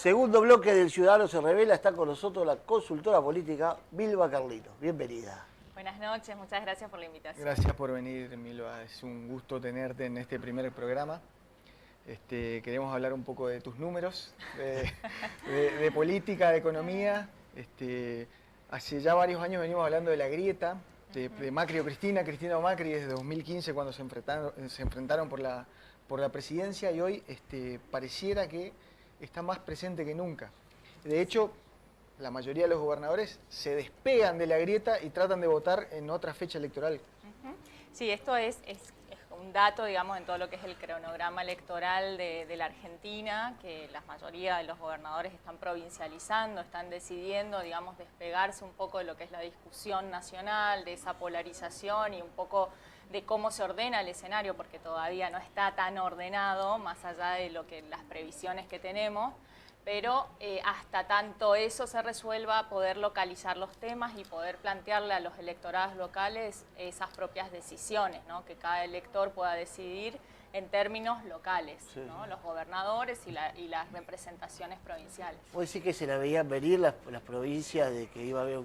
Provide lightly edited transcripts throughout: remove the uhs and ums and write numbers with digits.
Segundo bloque del Ciudadano se Revela, está con nosotros la consultora política Milva Carlino. Bienvenida. Buenas noches, muchas gracias por la invitación. Gracias por venir, Milva. Es un gusto tenerte en este primer programa. Queremos hablar un poco de tus números, de política, de economía. Hace ya varios años venimos hablando de la grieta, de Macri o Cristina, Cristina o Macri, desde 2015 cuando se enfrentaron por la presidencia, y hoy pareciera que está más presente que nunca. De hecho, la mayoría de los gobernadores se despegan de la grieta y tratan de votar en otra fecha electoral. Sí, esto es un dato, digamos, en todo lo que es el cronograma electoral de la Argentina, que la mayoría de los gobernadores están provincializando, están decidiendo, digamos, despegarse un poco de lo que es la discusión nacional, de esa polarización y un poco de cómo se ordena el escenario, porque todavía no está tan ordenado, más allá de lo que las previsiones que tenemos. Pero hasta tanto eso se resuelva, poder localizar los temas y poder plantearle a los electorados locales esas propias decisiones, ¿no? Que cada elector pueda decidir en términos locales, sí, ¿no? Los gobernadores y las representaciones provinciales. ¿Puede decir que se la veían venir las provincias de que iba a haber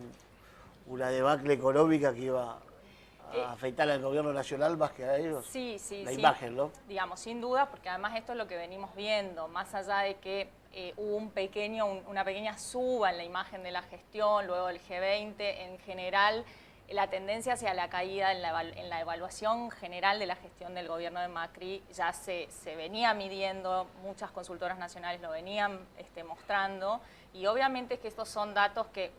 una debacle económica que iba a afectar al gobierno nacional más que a ellos? Sí, sí, la sí. Imagen, ¿no? Digamos, sin duda, porque además esto es lo que venimos viendo, más allá de que hubo una pequeña suba en la imagen de la gestión, luego del G20, en general la tendencia hacia la caída en la evaluación general de la gestión del gobierno de Macri ya se venía midiendo, muchas consultoras nacionales lo venían mostrando, y obviamente que estos son datos que,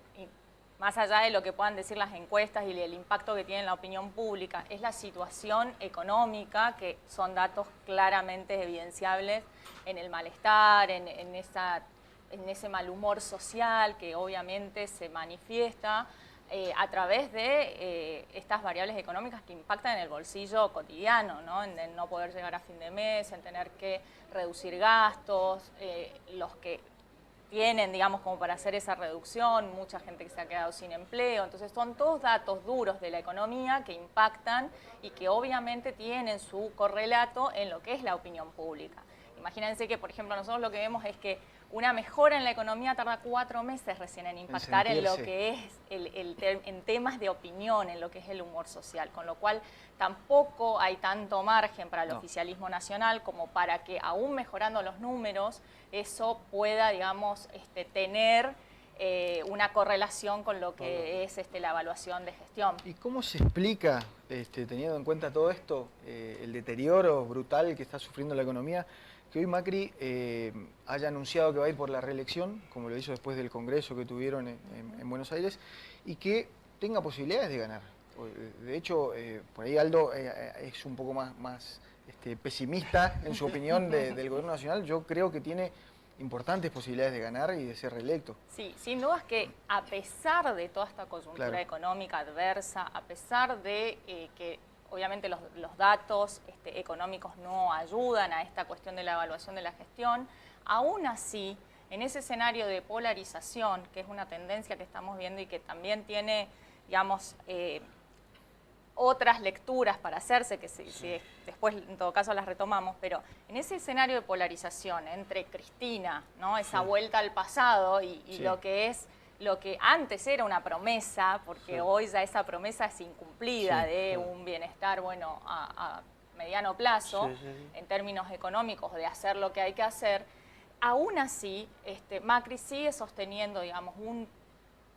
más allá de lo que puedan decir las encuestas y el impacto que tiene en la opinión pública, es la situación económica, que son datos claramente evidenciables en el malestar, en ese mal humor social que obviamente se manifiesta a través de estas variables económicas que impactan en el bolsillo cotidiano, ¿no? En no poder llegar a fin de mes, en tener que reducir gastos, los que tienen, digamos, como para hacer esa reducción, mucha gente que se ha quedado sin empleo. Entonces son todos datos duros de la economía que impactan y que obviamente tienen su correlato en lo que es la opinión pública. Imagínense que, por ejemplo, nosotros lo que vemos es que una mejora en la economía tarda 4 meses recién en impactar en lo que es en temas de opinión, en lo que es el humor social, con lo cual tampoco hay tanto margen para el oficialismo nacional como para que, aún mejorando los números, eso pueda, digamos, tener una correlación con lo que es la evaluación de gestión. ¿Y cómo se explica, teniendo en cuenta todo esto, el deterioro brutal que está sufriendo la economía, que hoy Macri haya anunciado que va a ir por la reelección, como lo hizo después del congreso que tuvieron en Buenos Aires, y que tenga posibilidades de ganar? De hecho, por ahí Aldo es un poco más pesimista en su opinión del gobierno nacional. Yo creo que tiene importantes posibilidades de ganar y de ser reelecto. Sí, sin duda es que a pesar de toda esta coyuntura económica adversa, a pesar de que obviamente los datos económicos no ayudan a esta cuestión de la evaluación de la gestión, aún así, en ese escenario de polarización, que es una tendencia que estamos viendo y que también tiene, digamos, otras lecturas para hacerse, que si después en todo caso las retomamos, pero en ese escenario de polarización entre Cristina, ¿no? Esa vuelta al pasado y lo que antes era una promesa, porque hoy ya esa promesa es incumplida de un bienestar, bueno, a mediano plazo, en términos económicos, de hacer lo que hay que hacer, aún así Macri sigue sosteniendo, digamos, un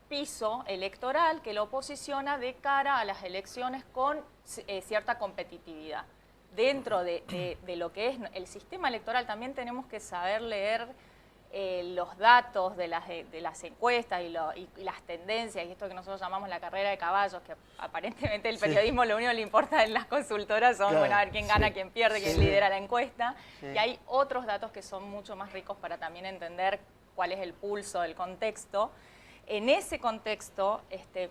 piso electoral que lo posiciona de cara a las elecciones con cierta competitividad. Dentro de lo que es el sistema electoral también tenemos que saber leer los datos de las encuestas y las tendencias, y esto que nosotros llamamos la carrera de caballos, que aparentemente el periodismo lo único que le importa en las consultoras son, bueno, a ver quién gana, quién pierde, quién lidera la encuesta, y hay otros datos que son mucho más ricos para también entender cuál es el pulso del contexto. En ese contexto,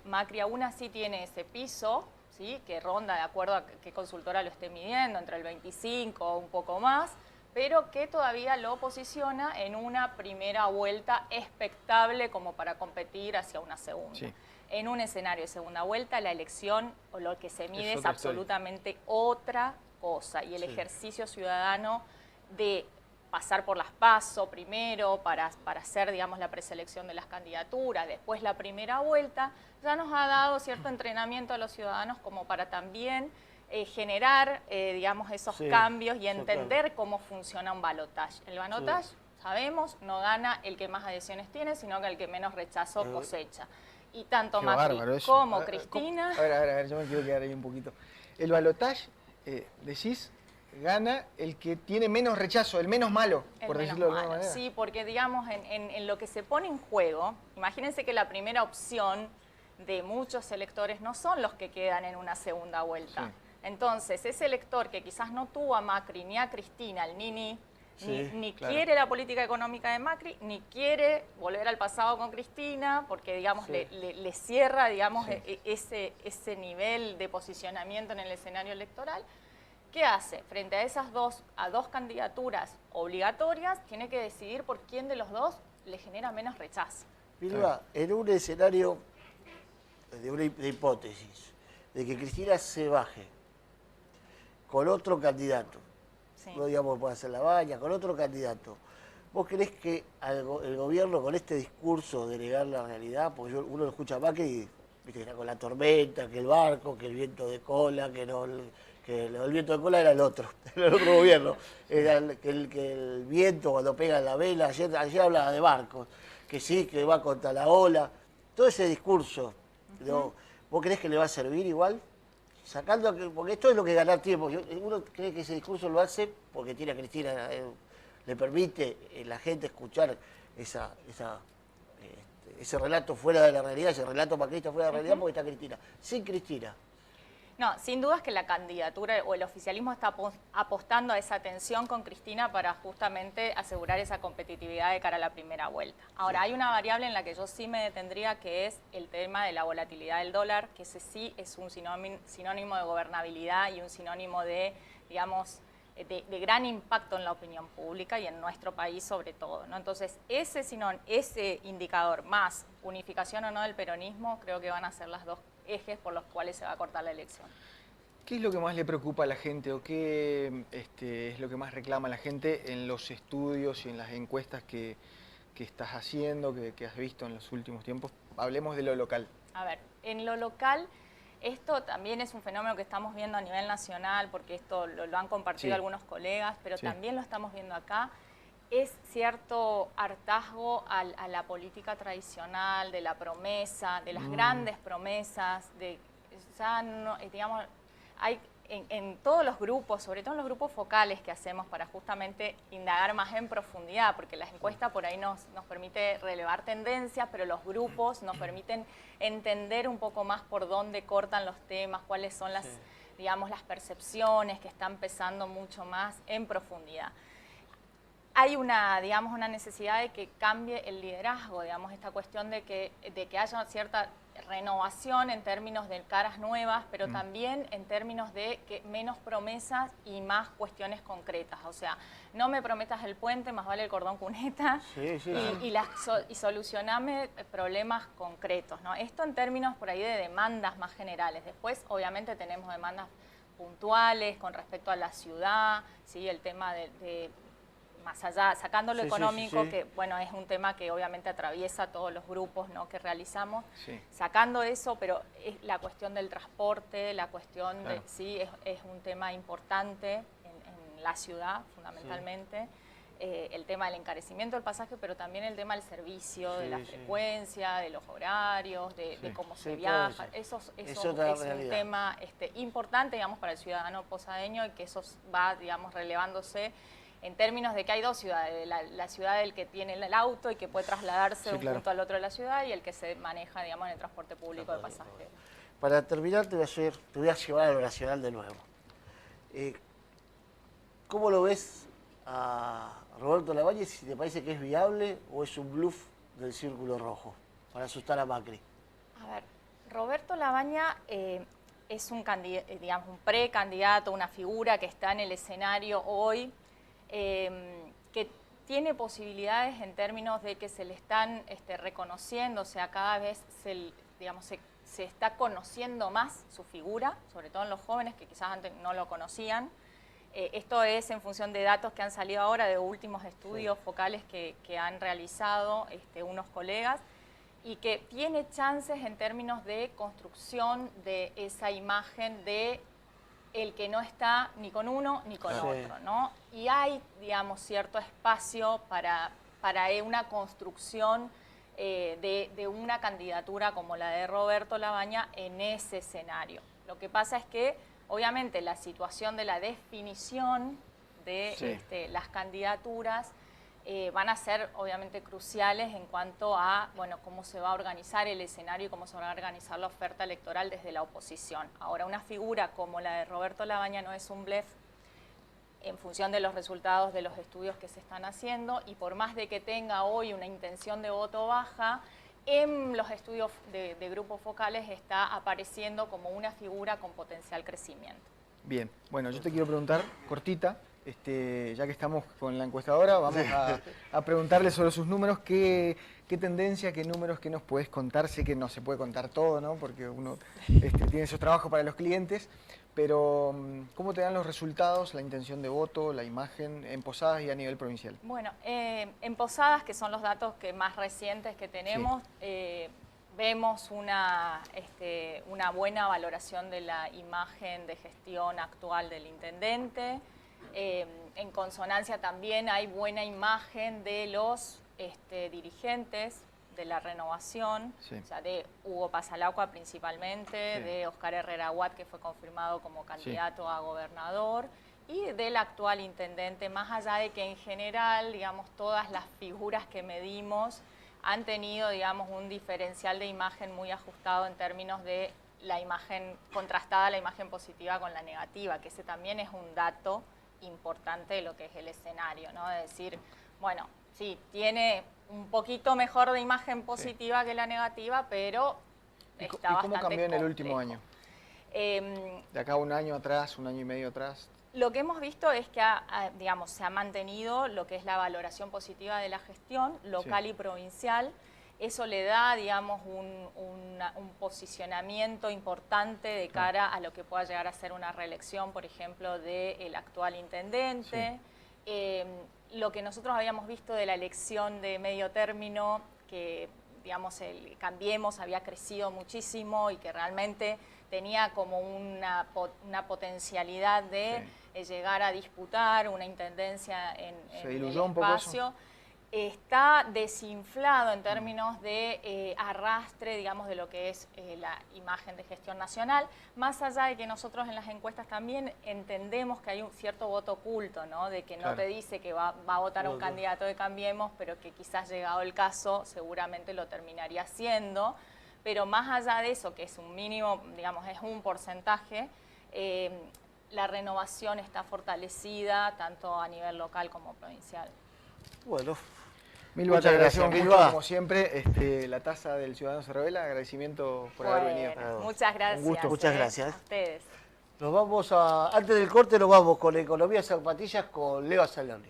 Macri aún así tiene ese piso, ¿sí? Que ronda, de acuerdo a qué consultora lo esté midiendo, entre el 25 o un poco más, pero que todavía lo posiciona en una primera vuelta expectable como para competir hacia una segunda. Sí. En un escenario de segunda vuelta, la elección o lo que se mide es absolutamente otra cosa, y el ejercicio ciudadano de pasar por las PASO primero para hacer, digamos, la preselección de las candidaturas, después la primera vuelta, ya nos ha dado cierto entrenamiento a los ciudadanos como para también generar, digamos, esos cambios y entender cómo funciona un balotaje. El balotaje, sabemos, no gana el que más adhesiones tiene, sino que el que menos rechazo cosecha. Y tanto Macri como Cristina... A ver, yo me quiero quedar ahí un poquito. El balotaje, decís, gana el que tiene menos rechazo, el menos malo, por decirlo de alguna manera. Sí, porque digamos, en lo que se pone en juego, imagínense que la primera opción de muchos electores no son los que quedan en una segunda vuelta. Sí. Entonces, ese elector que quizás no tuvo a Macri ni a Cristina, el Nini, ni quiere la política económica de Macri, ni quiere volver al pasado con Cristina, porque digamos le cierra digamos ese nivel de posicionamiento en el escenario electoral. ¿Qué hace? Frente a dos candidaturas obligatorias, tiene que decidir por quién de los dos le genera menos rechazo. Vilma, en un escenario de hipótesis, de que Cristina se baje con otro candidato, no digamos puede hacer la baña, con otro candidato, ¿vos creés que el gobierno con este discurso de negar la realidad, porque uno lo escucha más que está con la tormenta, que el barco, que el viento de cola, que el viento de cola era el otro gobierno, era que el viento cuando pega en la vela, ayer hablaba de barcos, que sí, que va contra la ola, todo ese discurso, ¿vos creés que le va a servir igual? Porque esto es lo que ganar tiempo. Uno cree que ese discurso lo hace porque tiene a Cristina, le permite a la gente escuchar ese relato fuera de la realidad, ese relato macrista fuera de la realidad porque está Cristina. Sin Cristina. No, sin dudas que la candidatura o el oficialismo está apostando a esa tensión con Cristina para justamente asegurar esa competitividad de cara a la primera vuelta. Ahora, hay una variable en la que yo sí me detendría, que es el tema de la volatilidad del dólar, que ese sí es un sinónimo de gobernabilidad y un sinónimo de, digamos, de gran impacto en la opinión pública y en nuestro país sobre todo, ¿no? Entonces, ese indicador más unificación o no del peronismo, creo que van a ser las dos ejes por los cuales se va a cortar la elección. ¿Qué es lo que más le preocupa a la gente o qué es lo que más reclama la gente en los estudios y en las encuestas que estás haciendo, que has visto en los últimos tiempos? Hablemos de lo local. A ver, en lo local, esto también es un fenómeno que estamos viendo a nivel nacional, porque esto lo han compartido algunos colegas, pero también lo estamos viendo acá. Es cierto hartazgo a la política tradicional, de la promesa, de las grandes promesas, ya no, digamos, hay en todos los grupos, sobre todo en los grupos focales que hacemos para justamente indagar más en profundidad, porque las encuestas por ahí nos permite relevar tendencias, pero los grupos nos permiten entender un poco más por dónde cortan los temas, cuáles son las, digamos, las percepciones que están pesando mucho más en profundidad. Hay una necesidad de que cambie el liderazgo, digamos, esta cuestión de que haya cierta renovación en términos de caras nuevas, pero también en términos de que menos promesas y más cuestiones concretas. O sea, no me prometas el puente, más vale el cordón cuneta, y solucioname problemas concretos, ¿no? Esto en términos por ahí de demandas más generales. Después, obviamente, tenemos demandas puntuales con respecto a la ciudad, ¿sí? El tema de más allá, sacando lo económico, que bueno, es un tema que obviamente atraviesa todos los grupos, ¿no?, que realizamos, sacando eso, pero es la cuestión del transporte, la cuestión de, es un tema importante en la ciudad, fundamentalmente, el tema del encarecimiento del pasaje, pero también el tema del servicio, de la frecuencia, de los horarios, de cómo se viaja, eso es un tema importante, digamos, para el ciudadano posadeño y que eso va, digamos, relevándose en términos de que hay dos ciudades, la ciudad del que tiene el auto y que puede trasladarse de un punto al otro de la ciudad y el que se maneja, digamos, en el transporte público de pasajeros. Para terminar, te voy a llevar a lo nacional de nuevo. ¿Cómo lo ves a Roberto Labaña, si te parece que es viable o es un bluff del Círculo Rojo para asustar a Macri? A ver, Roberto Labaña es un precandidato, una figura que está en el escenario hoy, que tiene posibilidades en términos de que se le están reconociendo, o sea, cada vez se está conociendo más su figura, sobre todo en los jóvenes que quizás antes no lo conocían. Esto es en función de datos que han salido ahora, de últimos estudios focales que han realizado unos colegas, y que tiene chances en términos de construcción de esa imagen de el que no está ni con uno ni con otro, ¿no? Y hay, digamos, cierto espacio para una construcción de una candidatura como la de Roberto Labaña en ese escenario. Lo que pasa es que, obviamente, la situación de la definición de las candidaturas van a ser, obviamente, cruciales en cuanto a, bueno, cómo se va a organizar el escenario y cómo se va a organizar la oferta electoral desde la oposición. Ahora, una figura como la de Roberto Labaña no es un blef en función de los resultados de los estudios que se están haciendo, y por más de que tenga hoy una intención de voto baja, en los estudios de grupos focales está apareciendo como una figura con potencial crecimiento. Bien, bueno, yo te quiero preguntar, cortita, ya que estamos con la encuestadora, vamos a preguntarle sobre sus números, qué tendencia, qué números, qué nos puedes contar. Sé que no se puede contar todo, ¿no? Porque uno tiene esos trabajos para los clientes, pero ¿cómo te dan los resultados, la intención de voto, la imagen en Posadas y a nivel provincial? Bueno, en Posadas, que son los datos más recientes que tenemos, vemos una buena valoración de la imagen de gestión actual del intendente. En consonancia también hay buena imagen de los dirigentes de la renovación, o sea, de Hugo Pasalacqua principalmente, de Oscar Herrera Watt, que fue confirmado como candidato a gobernador, y del actual intendente, más allá de que en general, digamos, todas las figuras que medimos han tenido, digamos, un diferencial de imagen muy ajustado en términos de la imagen contrastada, la imagen positiva con la negativa, que ese también es un dato importante de lo que es el escenario, ¿no? De decir, bueno, sí, tiene un poquito mejor de imagen positiva que la negativa, pero está bastante ¿Cómo cambió en el último complejo. año? De acá a un año atrás, un año y medio atrás. Lo que hemos visto es que digamos, se ha mantenido lo que es la valoración positiva de la gestión local y provincial. Eso le da, digamos, un posicionamiento importante de cara a lo que pueda llegar a ser una reelección, por ejemplo, del actual intendente. Lo que nosotros habíamos visto de la elección de medio término, que, digamos, el Cambiemos había crecido muchísimo y que realmente tenía como una potencialidad de llegar a disputar una intendencia en el espacio. Está desinflado en términos de arrastre, digamos, de lo que es la imagen de gestión nacional, más allá de que nosotros en las encuestas también entendemos que hay un cierto voto oculto, ¿no? De que no te dice que va a votar a un candidato de Cambiemos, pero que quizás llegado el caso seguramente lo terminaría haciendo. Pero más allá de eso, que es un mínimo, digamos, es un porcentaje, la renovación está fortalecida tanto a nivel local como provincial. Bueno. Milva, muchas gracias, Milva. Como siempre, la taza del ciudadano se revela. Agradecimiento por haber venido. Muchas gracias. Un gusto. Muchas gracias. A ustedes. Nos vamos antes del corte nos vamos con Economía Zapatillas con Leo Saloni.